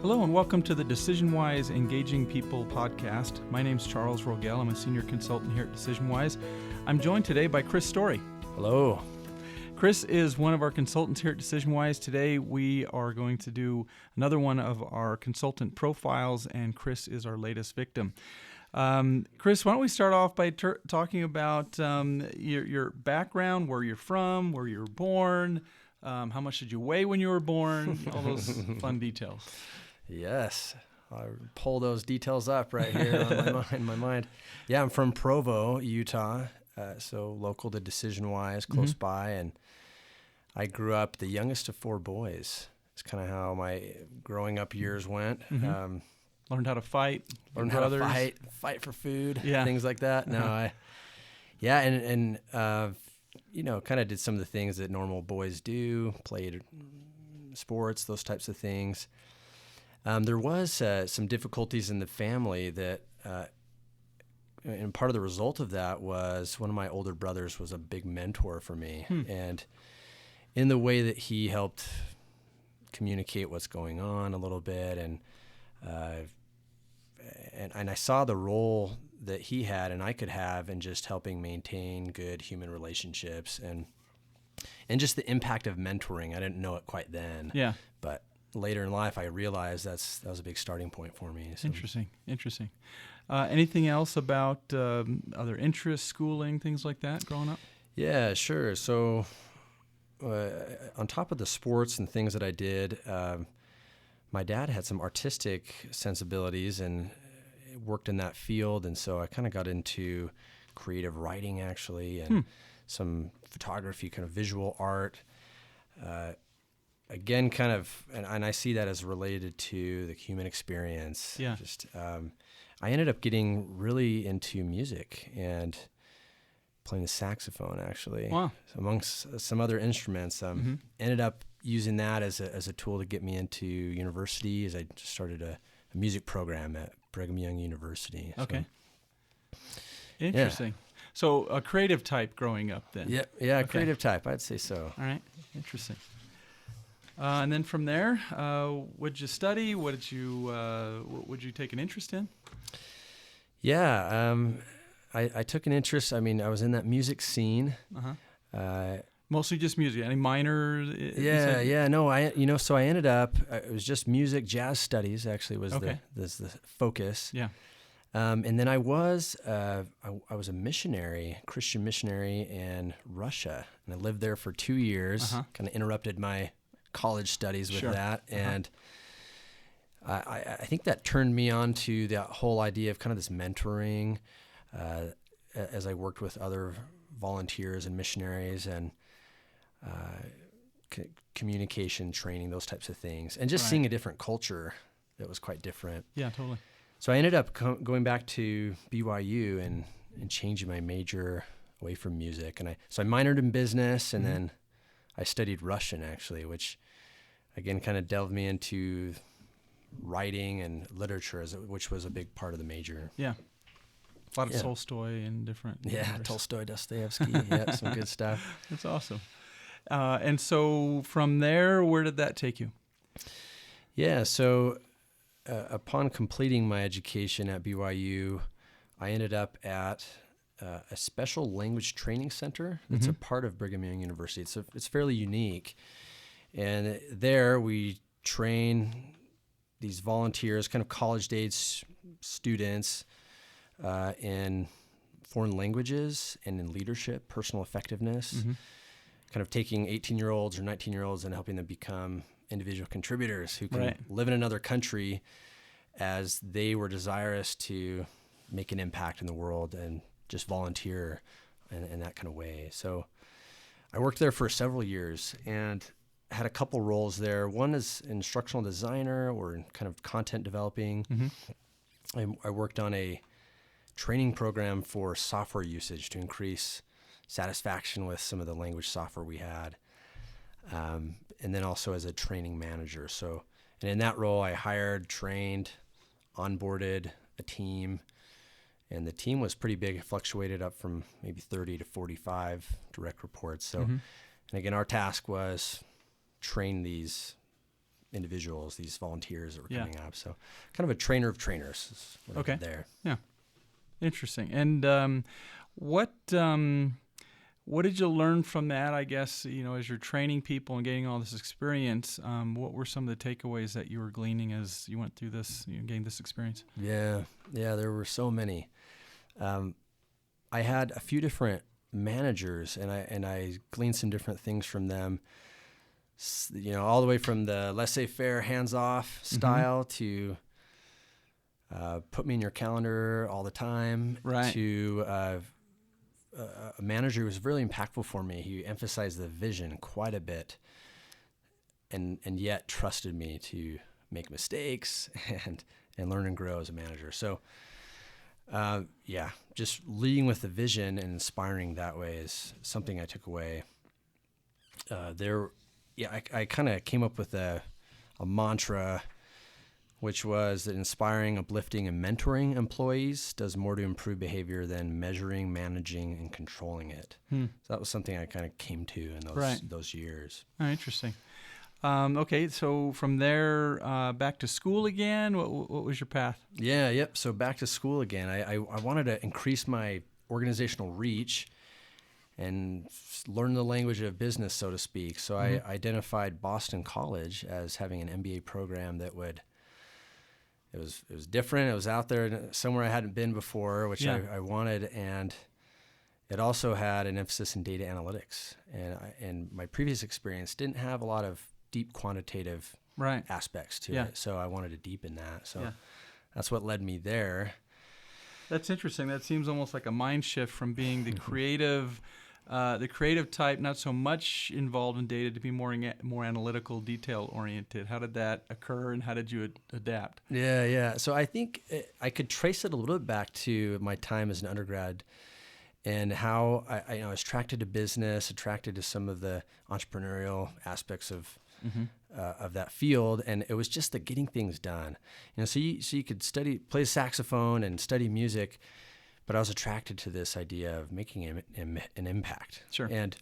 Hello and welcome to the DecisionWise Engaging People podcast. My name's Charles Rogel. I'm a senior consultant here at DecisionWise. I'm joined today by Chris Storey. Hello. Chris is one of our consultants here at DecisionWise. Today we are going to do another one of our consultant profiles, and Chris is our latest victim. Chris, why don't we start off by talking about your background, where you're from, where you were born, how much did you weigh when you were born, all those fun details. Yes, I pull those details up right here in my mind. Yeah, I'm from Provo, Utah, so local to DecisionWise, close by, and I grew up the youngest of four boys. It's kind of how my growing up years went. Learned how to fight. Learned how to fight for food, things like that. No, kind of did some of the things that normal boys do, played sports, those types of things. There was some difficulties in the family that, and part of the result of that was one of my older brothers was a big mentor for me. And in the way that he helped communicate what's going on a little bit, and I saw the role that he had and I could have in just helping maintain good human relationships and just the impact of mentoring. I didn't know it quite then. Yeah. But later in life, I realized that was a big starting point for me. So. Interesting. Anything else about other interests, schooling, things like that growing up? Yeah, sure. So on top of the sports and things that I did, my dad had some artistic sensibilities and worked in that field. And so I kind of got into creative writing, actually, and some photography, kind of visual art. Again, kind of, and I see that as related to the human experience. Yeah. Just, I ended up getting really into music and playing the saxophone, actually. Wow. Amongst some other instruments. Ended up using that as a tool to get me into university, as I just started a music program at Brigham Young University. Okay. So, interesting. Yeah. So a creative type growing up then? Yeah, okay. Creative type, I'd say so. All right, interesting. And then from there, what did you study? What did you take an interest in? Yeah, I took an interest. I mean, I was in that music scene. Mostly just music. Any minor? No. So I ended up. It was just music, jazz studies. Actually, was the focus. Yeah. And then I was a missionary, Christian missionary in Russia, and I lived there for 2 years. Kind of interrupted my college studies with that, and I think that turned me on to that whole idea of kind of this mentoring as I worked with other volunteers and missionaries and communication training, those types of things, and just seeing a different culture that was quite different. Yeah, totally. So I ended up going back to BYU and changing my major away from music, and I minored in business, and then I studied Russian, actually, which again kind of delved me into writing and literature, which was a big part of the major. Yeah. A lot of Tolstoy and different. Yeah, writers. Tolstoy, Dostoevsky, some good stuff. That's awesome. And so from there, where did that take you? Yeah, so upon completing my education at BYU, I ended up at a special language training center that's a part of Brigham Young University. It's fairly unique. And there we train these volunteers, kind of college-age students, in foreign languages and in leadership, personal effectiveness, kind of taking 18-year-olds or 19-year-olds and helping them become individual contributors who can live in another country as they were desirous to make an impact in the world and just volunteer in that kind of way. So I worked there for several years and had a couple roles there. One is instructional designer or in kind of content developing. I worked on a training program for software usage to increase satisfaction with some of the language software we had. And then also as a training manager. So, and in that role, I hired, trained, onboarded a team, and the team was pretty big. It fluctuated up from maybe 30 to 45 direct reports. So, and again, our task was train these individuals, these volunteers that were Yeah. coming up. So kind of a trainer of trainers is what I Okay. did there. Yeah. Interesting. And what did you learn from that? I guess, as you're training people and getting all this experience, what were some of the takeaways that you were gleaning as you went through this, gained this experience? Yeah, there were so many. I had a few different managers, and I gleaned some different things from them. All the way from the laissez-faire, hands-off style to put me in your calendar all the time. Right. To a manager who was really impactful for me. He emphasized the vision quite a bit, and yet trusted me to make mistakes and learn and grow as a manager. So, just leading with the vision and inspiring that way is something I took away. I kind of came up with a mantra, which was that inspiring, uplifting, and mentoring employees does more to improve behavior than measuring, managing, and controlling it. So that was something I kind of came to in those years. Oh, interesting. Okay, so from there, back to school again. What was your path? Yep. So back to school again. I wanted to increase my organizational reach and learn the language of business, so to speak. So I identified Boston College as having an MBA program that would. It was different. It was out there somewhere I hadn't been before, which I wanted, and it also had an emphasis in data analytics. And my previous experience didn't have a lot of deep quantitative aspects to it, so I wanted to deepen that. So that's what led me there. That's interesting. That seems almost like a mind shift from being the creative type, not so much involved in data, to be more analytical, detail oriented. How did that occur, and how did you adapt? Yeah. So I think I could trace it a little bit back to my time as an undergrad, and how I was attracted to business, attracted to some of the entrepreneurial aspects of that field, and it was just the getting things done. So you could play saxophone and study music, but I was attracted to this idea of making an impact. Sure. And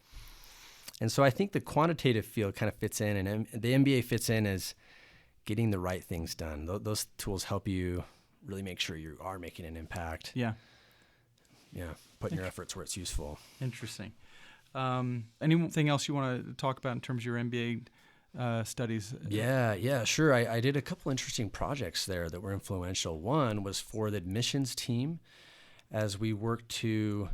so I think the quantitative field kind of fits in, and the MBA fits in as getting the right things done. Those tools help you really make sure you are making an impact. Yeah. Putting your efforts where it's useful. Interesting. Anything else you want to talk about in terms of your MBA studies? Yeah, sure. I did a couple interesting projects there that were influential. One was for the admissions team, as we worked to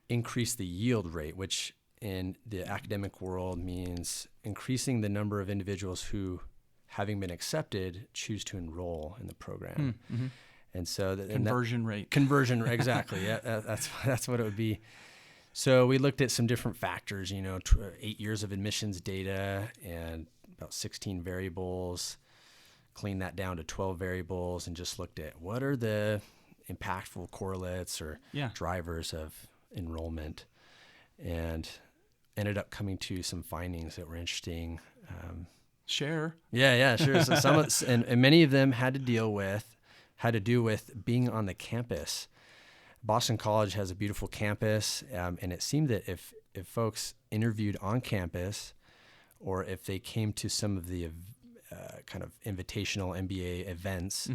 increase the yield rate, which in the academic world means increasing the number of individuals who, having been accepted, choose to enroll in the program. And so conversion rate, exactly. Yeah, that's what it would be. So we looked at some different factors, 8 years of admissions data and about 16 variables, cleaned that down to 12 variables, and just looked at what are the impactful correlates or drivers of enrollment, and ended up coming to some findings that were interesting. Share. Yeah, sure. So some and many of them had to do with being on the campus. Boston College has a beautiful campus, and it seemed that if folks interviewed on campus, or if they came to some of the kind of invitational MBA events,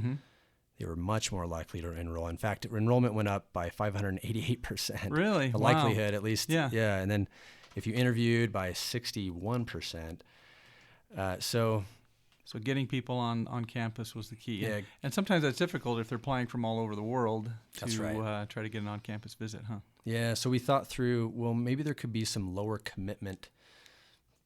they were much more likely to enroll. In fact, enrollment went up by 588%. Really? The likelihood, at least. Yeah. And then if you interviewed, by 61%. So getting people on campus was the key. Yeah. And sometimes that's difficult if they're applying from all over the world to That's right. Try to get an on-campus visit, huh? Yeah, so we thought through, well, maybe there could be some lower commitment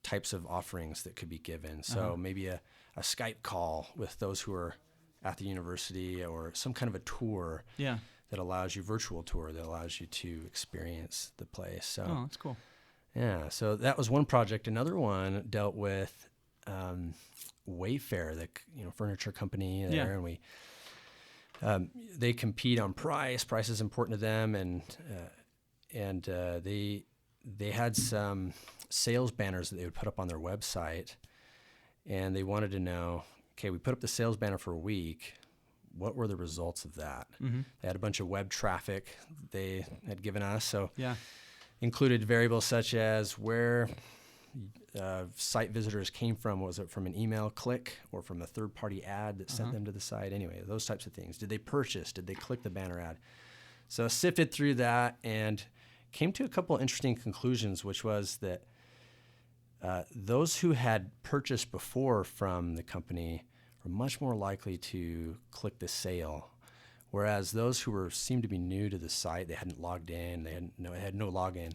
types of offerings that could be given. So maybe a Skype call with those who are at the university, or some kind of a tour that allows you, virtual tour that allows you to experience the place. So, oh, that's cool. Yeah, so that was one project. Another one dealt with Wayfair, the furniture company there, and we they compete on price. Price is important to them, and they had some sales banners that they would put up on their website, and they wanted to know, okay, we put up the sales banner for a week. What were the results of that? They had a bunch of web traffic they had given us, so included variables such as where site visitors came from. Was it from an email click or from a third-party ad that sent them to the site? Anyway, those types of things. Did they purchase? Did they click the banner ad? So I sifted through that and came to a couple interesting conclusions, which was that those who had purchased before from the company were much more likely to click the sale, whereas those who seemed to be new to the site, they hadn't logged in, they had no login,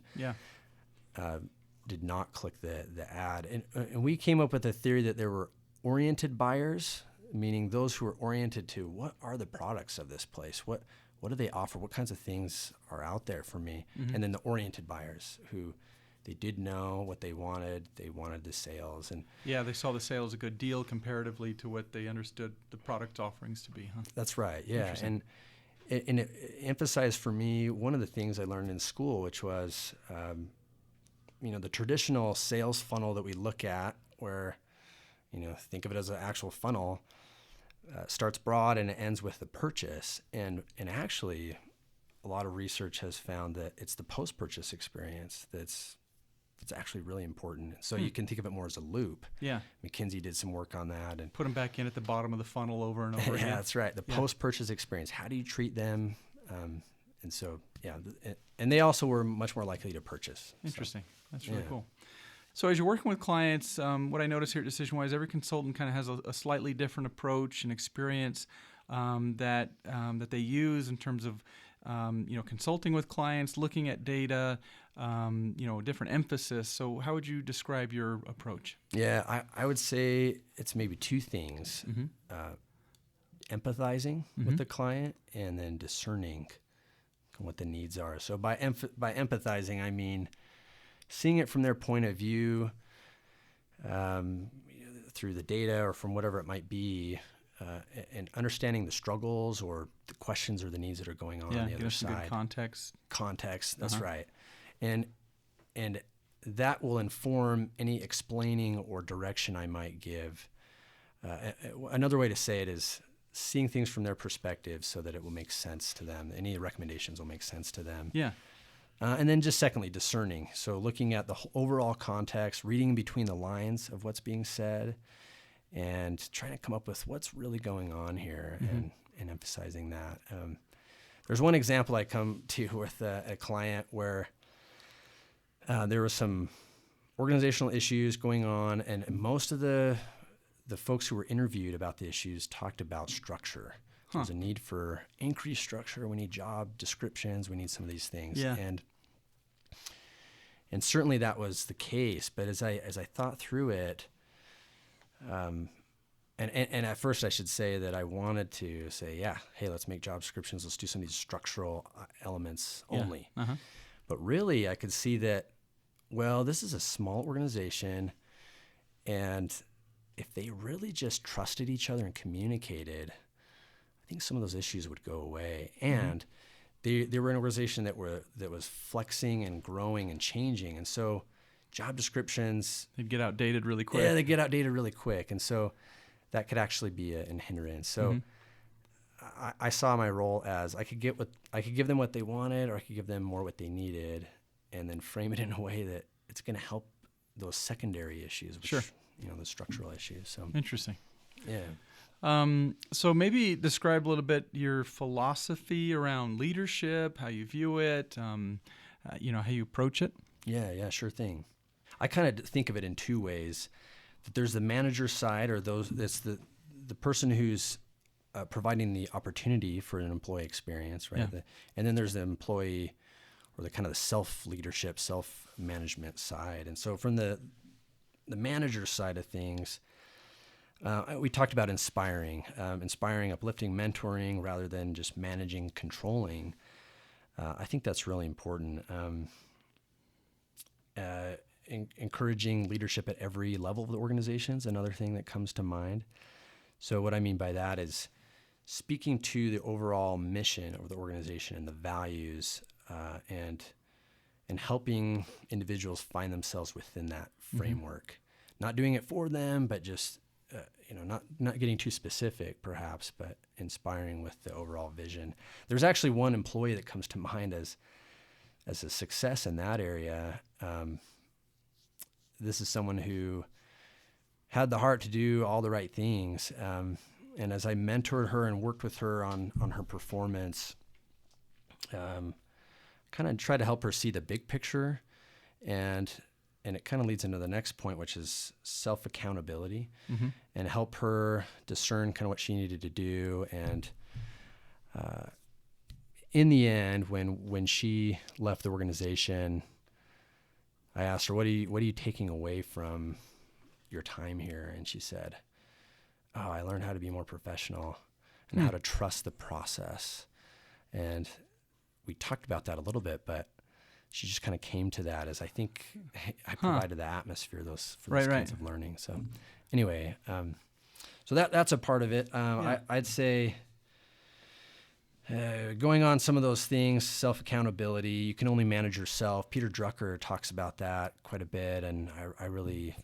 did not click the ad. And we came up with a theory that there were oriented buyers, meaning those who are oriented to what are the products of this place, what do they offer, what kinds of things are out there for me, and then the oriented buyers who they did know what they wanted the sales, and they saw the sale as a good deal comparatively to what they understood the product offerings to be. That's right, yeah. And it emphasized for me one of the things I learned in school, which was the traditional sales funnel that we look at, where think of it as an actual funnel, starts broad and it ends with the purchase, and actually a lot of research has found that it's the post-purchase experience that's actually really important. So you can think of it more as a loop. Yeah. McKinsey did some work on that and put them back in at the bottom of the funnel over and over again. Yeah, that's right. The post-purchase experience. How do you treat them? And so, and they also were much more likely to purchase. Interesting. So, that's really cool. So as you're working with clients, what I notice here at DecisionWise, every consultant kind of has a slightly different approach and experience that they use in terms of consulting with clients, looking at data, different emphasis. So how would you describe your approach? Yeah, I would say it's maybe two things. Empathizing with the client and then discerning what the needs are. So by empathizing, I mean seeing it from their point of view, through the data or from whatever it might be, and understanding the struggles or the questions or the needs that are going on the other side. Good context. That's right. And that will inform any explaining or direction I might give. Another way to say it is seeing things from their perspective so that it will make sense to them. Any recommendations will make sense to them. Yeah. And then just secondly, discerning. So looking at the overall context, reading between the lines of what's being said, and trying to come up with what's really going on here and emphasizing that. There's one example I come to with a client where there was some organizational issues going on, and most of the folks who were interviewed about the issues talked about structure. There's a need for increased structure. We need job descriptions. We need some of these things. Yeah. And certainly that was the case. But as I thought through it, and at first I should say that I wanted to say, hey, let's make job descriptions. Let's do some of these structural elements only. But really I could see that, well, this is a small organization, and if they really just trusted each other and communicated, I think some of those issues would go away. And they were an organization that was flexing and growing and changing. And so job descriptions, they'd get outdated really quick. Yeah, they get outdated really quick. And so that could actually be a hindrance. So I saw my role as I could give them what they wanted, or I could give them more what they needed, and then frame it in a way that it's going to help those secondary issues, which, the structural issues. So interesting. Yeah. So maybe describe a little bit your philosophy around leadership, how you view it, how you approach it. Yeah, sure thing. I kind of think of it in two ways. That there's the manager side, or that's the person who's providing the opportunity for an employee experience, right? Yeah. And then there's the employee, or the kind of the self-leadership, self-management side. And so from the manager side of things, we talked about inspiring, uplifting, mentoring, rather than just managing, controlling. I think that's really important. Encouraging leadership at every level of the organization is another thing that comes to mind. So what I mean by that is speaking to the overall mission of the organization and the values, and helping individuals find themselves within that framework. Not doing it for them, but just not getting too specific, perhaps, but inspiring with the overall vision. There's actually one employee that comes to mind as a success in that area. this is someone who had the heart to do all the right things. And as I mentored her and worked with her on her performance, kind of try to help her see the big picture, and it kind of leads into the next point, which is self-accountability, and help her discern kind of what she needed to do. And in the end, when she left the organization, I asked her, what are you taking away from your time here? And she said, oh, I learned how to be more professional and how to trust the process. And we talked about that a little bit, but she just kind of came to that as I think I provided the atmosphere for those kinds of learning. So anyway, so that's a part of it. I'd say going on some of those things, self-accountability, you can only manage yourself. Peter Drucker talks about that quite a bit, and I really,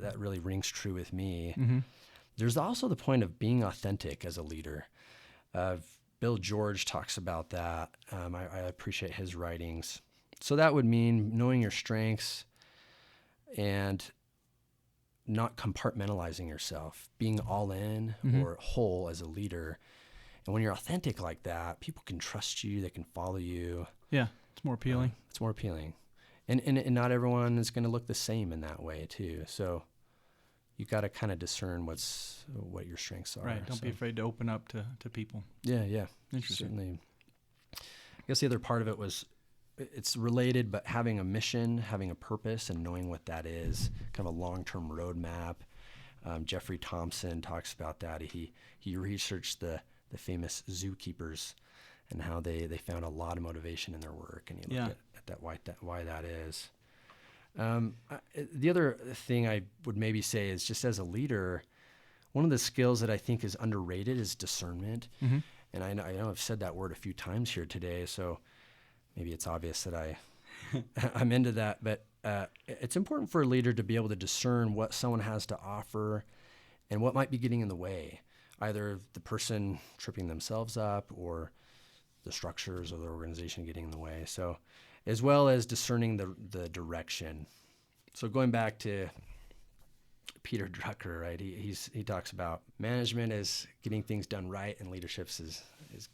that really rings true with me. There's also the point of being authentic as a leader. Bill George talks about that. I appreciate his writings. So that would mean knowing your strengths and not compartmentalizing yourself, being all in or whole as a leader. And when you're authentic like that, people can trust you, they can follow you. Yeah, it's more appealing. It's more appealing. And not everyone is going to look the same in that way too. So you got to kind of discern what your strengths are. Right. Don't be afraid to open up to people. Yeah. Interesting. Certainly. I guess the other part of it was, it's related, but having a mission, having a purpose, and knowing what that is, kind of a long-term roadmap. Jeffrey Thompson talks about that. He researched the famous zookeepers and how they found a lot of motivation in their work, and he looked at why that is. The other thing I would maybe say is, just as a leader, one of the skills that I think is underrated is discernment. And I know I've said that word a few times here today, so maybe it's obvious that I'm into that. But it's important for a leader to be able to discern what someone has to offer and what might be getting in the way, either the person tripping themselves up or the structures of the organization getting in the way. So, as well as discerning the direction. So going back to Peter Drucker, right? He talks about management is getting things done right, and leadership is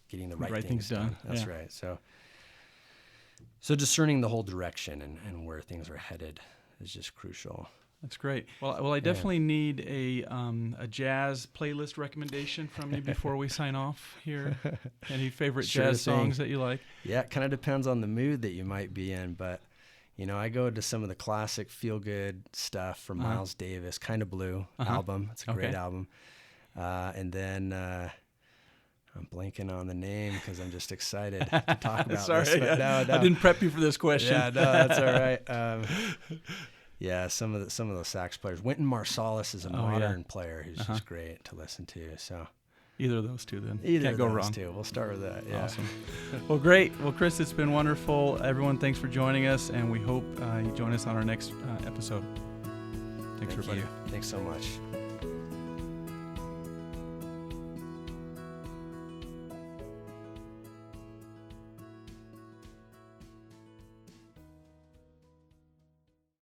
getting the right things done. That's right. So discerning the whole direction and where things are headed is just crucial. That's great. Well, I definitely need a jazz playlist recommendation from you before we sign off here. Any favorite jazz songs that you like? Yeah, it kind of depends on the mood that you might be in, but I go to some of the classic feel-good stuff from Miles Davis, Kind of Blue album. It's a great album. And then I'm blanking on the name because I'm just excited to talk about Sorry, this. But no. I didn't prep you for this question. Yeah, no, that's all right. Yeah, some of the sax players. Wynton Marsalis is a modern player who's just great to listen to. So either of those two, then can't go those wrong. Two. We'll start with that. Yeah. Awesome. Well, great. Well, Chris, it's been wonderful. Everyone, thanks for joining us, and we hope you join us on our next episode. Thanks, everybody. Thanks so much.